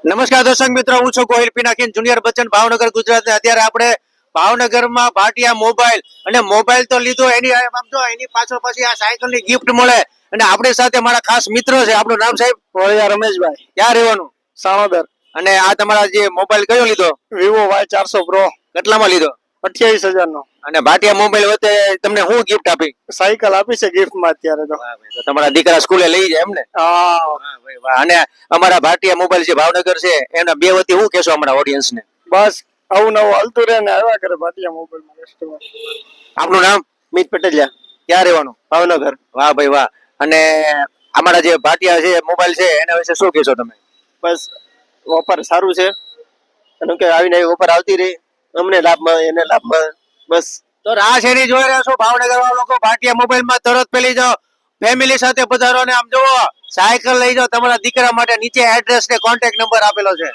નમસ્કાર દર્શક મિત્રો, હું છું ગોહિલ પિનાકીન જુનિયર બચ્ચન, ભાવનગર, ગુજરાત. અત્યારે આપણે ભાવનગરમાં ભાટિયા મોબાઈલ અને મોબાઈલ તો લીધો, એની પાછળ પછી આ સાયકલ ની ગિફ્ટ મળે. અને આપણી સાથે મારા ખાસ મિત્ર છે. આપણું નામ સાહેબ? વળિયા રમેશભાઈ, ક્યાં રહેવાનું? સાણોદર. અને આ તમારા જે મોબાઈલ કયો લીધો? વિવો Y400 પ્રો, કેટલામાં લીધો? 28,000 નો. અને ભાટિયા મોબાઈલ વચ્ચે તમને શું ગિફ્ટ આપી? સાયકલ આપી છે ગિફ્ટ માં અત્યારે તો. તો તમારા દીકરા સ્કૂલે લઈ જાય એમ ને? હા, વાહ ભાઈ વાહ. અને અમારા ભાટિયા મોબાઈલ જે ભાવનગર છે એના બે વતી શું કહેશો અમારા ઓડિયન્સ ને? બસ આવું નવું હાલતું રહે ને આવ્યા કરે ભાટિયા મોબાઈલ માં કસ્ટમર. આપનું નામ? મિત પટેલિયા, ક્યાં રહેવાનું? ભાવનગર. વાહ ભાઈ વાહ. અને અમારા જે ભાટિયા છે મોબાઈલ છે એના વિશે શું કહેશો તમે? બસ ઓફર સારું છે, અને કે આવીને આવી ઓફર આવતી રહી, અમને લાભ મળે એને લાભ મળે. બસ તો રાહ શેની જોઈ રહ્યા છો ભાવનગર વાળા લોકો? ભાટિયા મોબાઈલ માં તરત પેલી જાઓ, ફેમિલી સાથે પધારો ને આમ જોવો સાયકલ લઈ જાઓ તમારા દીકરા માટે. નીચે એડ્રેસ ને કોન્ટેક્ટ નંબર આપેલો છે.